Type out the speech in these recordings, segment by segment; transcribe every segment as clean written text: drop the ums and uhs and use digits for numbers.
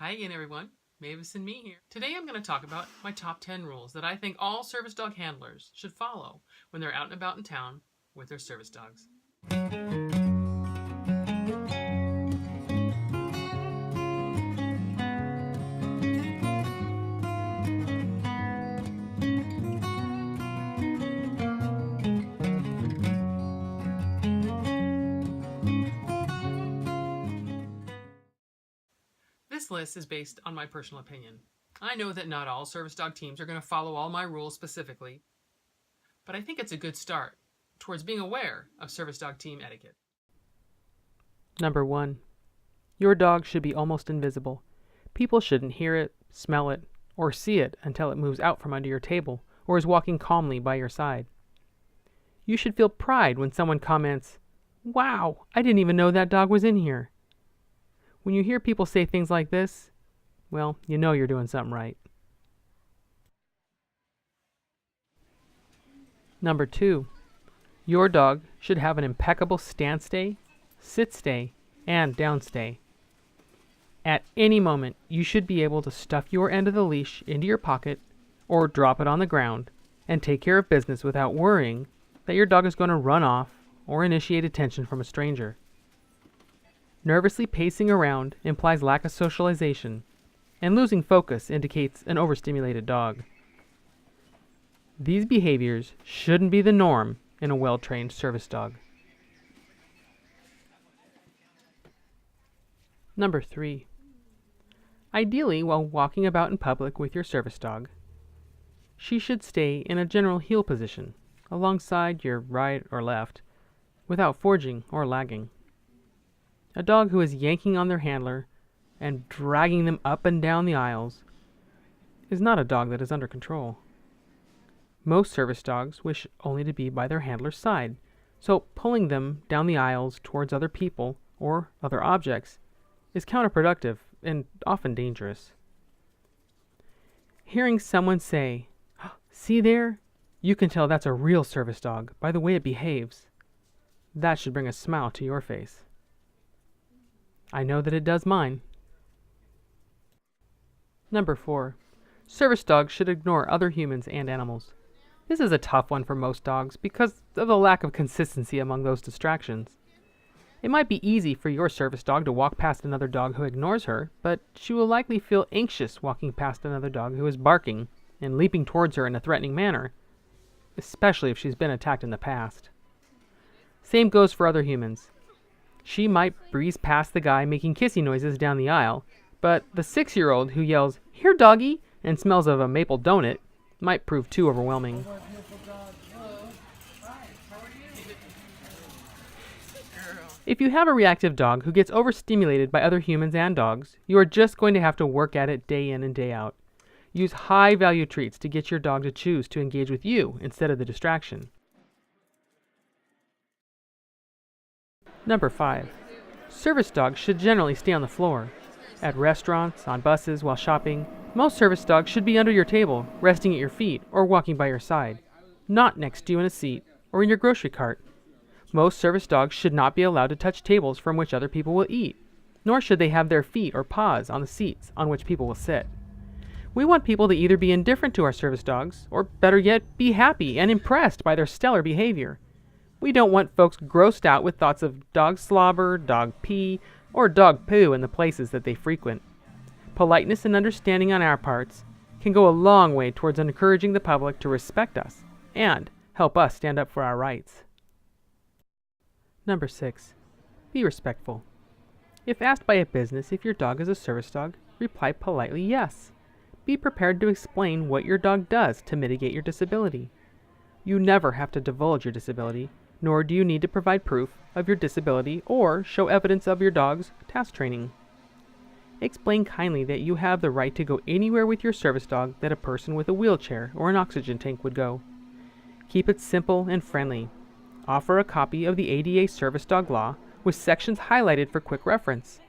Hi again, everyone. Mavis and me here. Today I'm going to talk about my top 10 rules that I think all service dog handlers should follow when they're out and about in town with their service dogs. This list is based on my personal opinion. I know that not all service dog teams are going to follow all my rules specifically, but I think it's a good start towards being aware of service dog team etiquette. Number 1. Your dog should be almost invisible. People shouldn't hear it, smell it, or see it until it moves out from under your table or is walking calmly by your side. You should feel pride when someone comments, "Wow, I didn't even know that dog was in here." When you hear people say things like this, well, you know you're doing something right. Number 2. Your dog should have an impeccable stand stay, sit stay, and down stay. At any moment, you should be able to stuff your end of the leash into your pocket or drop it on the ground and take care of business without worrying that your dog is going to run off or initiate attention from a stranger. Nervously pacing around implies lack of socialization, and losing focus indicates an overstimulated dog. These behaviors shouldn't be the norm in a well-trained service dog. Number 3. Ideally, while walking about in public with your service dog, she should stay in a general heel position, alongside your right or left, without forging or lagging. A dog who is yanking on their handler and dragging them up and down the aisles is not a dog that is under control. Most service dogs wish only to be by their handler's side, so pulling them down the aisles towards other people or other objects is counterproductive and often dangerous. Hearing someone say, "See there? You can tell that's a real service dog by the way it behaves," that should bring a smile to your face. I know that it does mine. Number 4. Service dogs should ignore other humans and animals. This is a tough one for most dogs because of the lack of consistency among those distractions. It might be easy for your service dog to walk past another dog who ignores her, but she will likely feel anxious walking past another dog who is barking and leaping towards her in a threatening manner, especially if she's been attacked in the past. Same goes for other humans. She might breeze past the guy making kissy noises down the aisle, but the 6-year-old who yells, "Here, doggy," and smells of a maple donut might prove too overwhelming. If you have a reactive dog who gets overstimulated by other humans and dogs, you are just going to have to work at it day in and day out. Use high-value treats to get your dog to choose to engage with you instead of the distraction. Number 5. Service dogs should generally stay on the floor. At restaurants, on buses, while shopping, most service dogs should be under your table, resting at your feet, or walking by your side, not next to you in a seat or in your grocery cart. Most service dogs should not be allowed to touch tables from which other people will eat, nor should they have their feet or paws on the seats on which people will sit. We want people to either be indifferent to our service dogs, or better yet, be happy and impressed by their stellar behavior. We don't want folks grossed out with thoughts of dog slobber, dog pee, or dog poo in the places that they frequent. Politeness and understanding on our parts can go a long way towards encouraging the public to respect us and help us stand up for our rights. Number 6. Be respectful. If asked by a business if your dog is a service dog, reply politely yes. Be prepared to explain what your dog does to mitigate your disability. You never have to divulge your disability, nor do you need to provide proof of your disability or show evidence of your dog's task training. Explain kindly that you have the right to go anywhere with your service dog that a person with a wheelchair or an oxygen tank would go. Keep it simple and friendly. Offer a copy of the ADA Service Dog Law with sections highlighted for quick reference.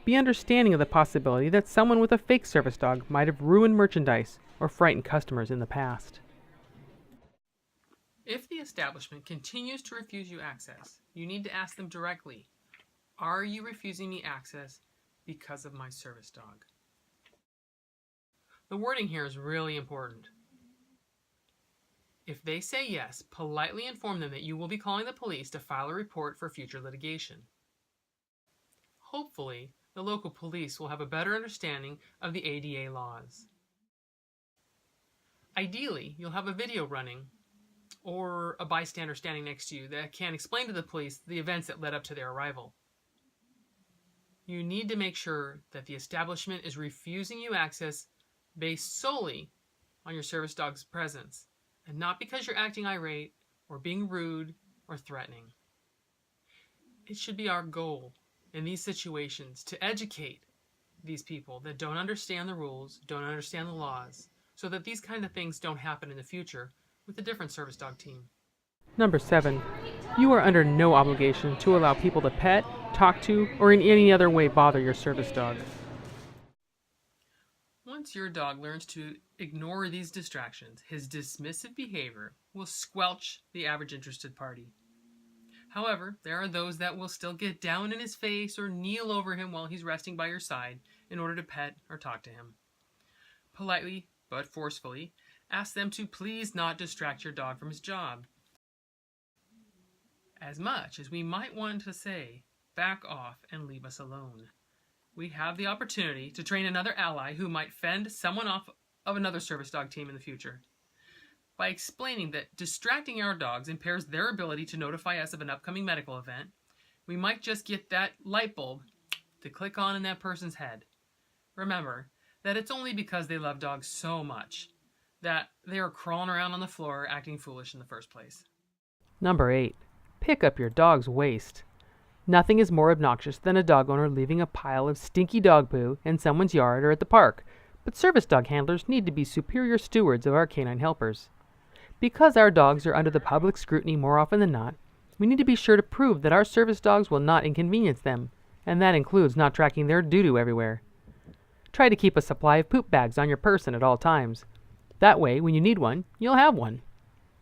Be understanding of the possibility that someone with a fake service dog might have ruined merchandise or frightened customers in the past. If the establishment continues to refuse you access, you need to ask them directly, "Are you refusing me access because of my service dog?" The wording here is really important. If they say yes, politely inform them that you will be calling the police to file a report for future litigation. Hopefully, the local police will have a better understanding of the ADA laws. Ideally, you'll have a video running or a bystander standing next to you that can explain to the police the events that led up to their arrival. You need to make sure that the establishment is refusing you access based solely on your service dog's presence, and not because you're acting irate or being rude or threatening. It should be our goal in these situations to educate these people that don't understand the rules, don't understand the laws, so that these kind of things don't happen in the future with a different service dog team. Number 7. You are under no obligation to allow people to pet, talk to, or in any other way bother your service dog. Once your dog learns to ignore these distractions, his dismissive behavior will squelch the average interested party. However, there are those that will still get down in his face or kneel over him while he's resting by your side in order to pet or talk to him. Politely, but forcefully, ask them to please not distract your dog from his job. As much as we might want to say, back off and leave us alone, we have the opportunity to train another ally who might fend someone off of another service dog team in the future. By explaining that distracting our dogs impairs their ability to notify us of an upcoming medical event, we might just get that light bulb to click on in that person's head. Remember that it's only because they love dogs so much that they are crawling around on the floor acting foolish in the first place. Number 8. Pick up your dog's waste. Nothing is more obnoxious than a dog owner leaving a pile of stinky dog poo in someone's yard or at the park, but service dog handlers need to be superior stewards of our canine helpers. Because our dogs are under the public scrutiny more often than not, we need to be sure to prove that our service dogs will not inconvenience them, and that includes not tracking their doo-doo everywhere. Try to keep a supply of poop bags on your person at all times. That way, when you need one, you'll have one.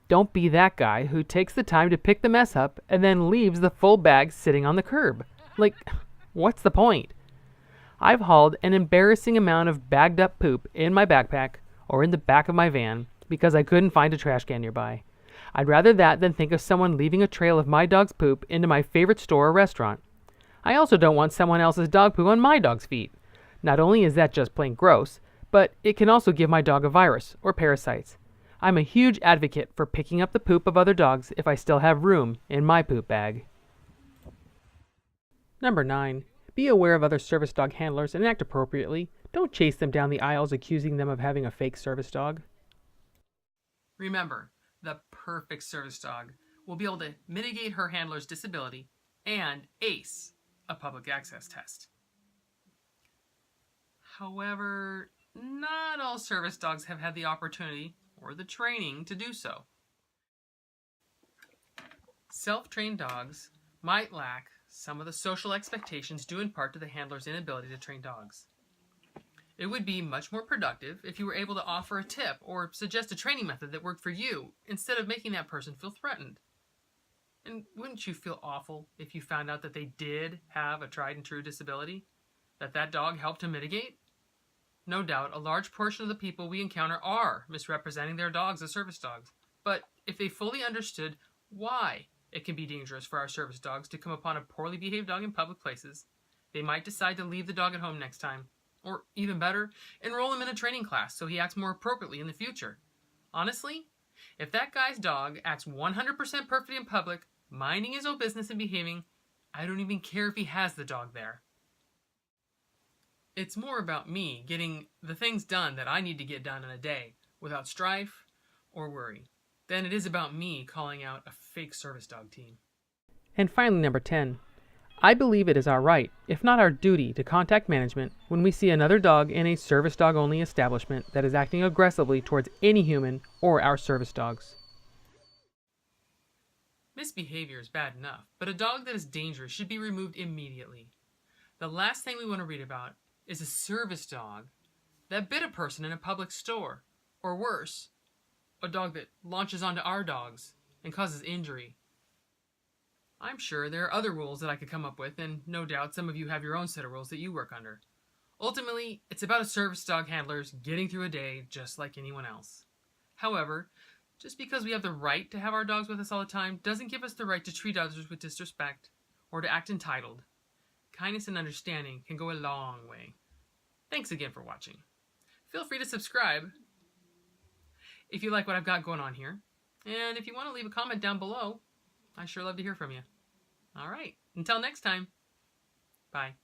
Don't be that guy who takes the time to pick the mess up and then leaves the full bag sitting on the curb. Like, what's the point? I've hauled an embarrassing amount of bagged up poop in my backpack or in the back of my van because I couldn't find a trash can nearby. I'd rather that than think of someone leaving a trail of my dog's poop into my favorite store or restaurant. I also don't want someone else's dog poo on my dog's feet. Not only is that just plain gross, but it can also give my dog a virus or parasites. I'm a huge advocate for picking up the poop of other dogs if I still have room in my poop bag. Number 9. Be aware of other service dog handlers and act appropriately. Don't chase them down the aisles accusing them of having a fake service dog. Remember, the perfect service dog will be able to mitigate her handler's disability and ace a public access test. However, not all service dogs have had the opportunity or the training to do so. Self-trained dogs might lack some of the social expectations due in part to the handler's inability to train dogs. It would be much more productive if you were able to offer a tip or suggest a training method that worked for you instead of making that person feel threatened. And wouldn't you feel awful if you found out that they did have a tried and true disability that dog helped to mitigate? No doubt, a large portion of the people we encounter are misrepresenting their dogs as service dogs. But if they fully understood why it can be dangerous for our service dogs to come upon a poorly behaved dog in public places, they might decide to leave the dog at home next time. Or, even better, enroll him in a training class so he acts more appropriately in the future. Honestly, if that guy's dog acts 100% perfect in public, minding his own business and behaving, I don't even care if he has the dog there. It's more about me getting the things done that I need to get done in a day without strife or worry than it is about me calling out a fake service dog team. And finally, number 10. I believe it is our right, if not our duty, to contact management when we see another dog in a service dog only establishment that is acting aggressively towards any human or our service dogs. Misbehavior is bad enough, but a dog that is dangerous should be removed immediately. The last thing we want to read about is a service dog that bit a person in a public store, or worse, a dog that launches onto our dogs and causes injury. I'm sure there are other rules that I could come up with, and no doubt some of you have your own set of rules that you work under. Ultimately, it's about a service dog handler's getting through a day just like anyone else. However, just because we have the right to have our dogs with us all the time doesn't give us the right to treat others with disrespect or to act entitled. Kindness and understanding can go a long way. Thanks again for watching. Feel free to subscribe if you like what I've got going on here. And if you want to leave a comment down below, I sure love to hear from you. All right, until next time, bye.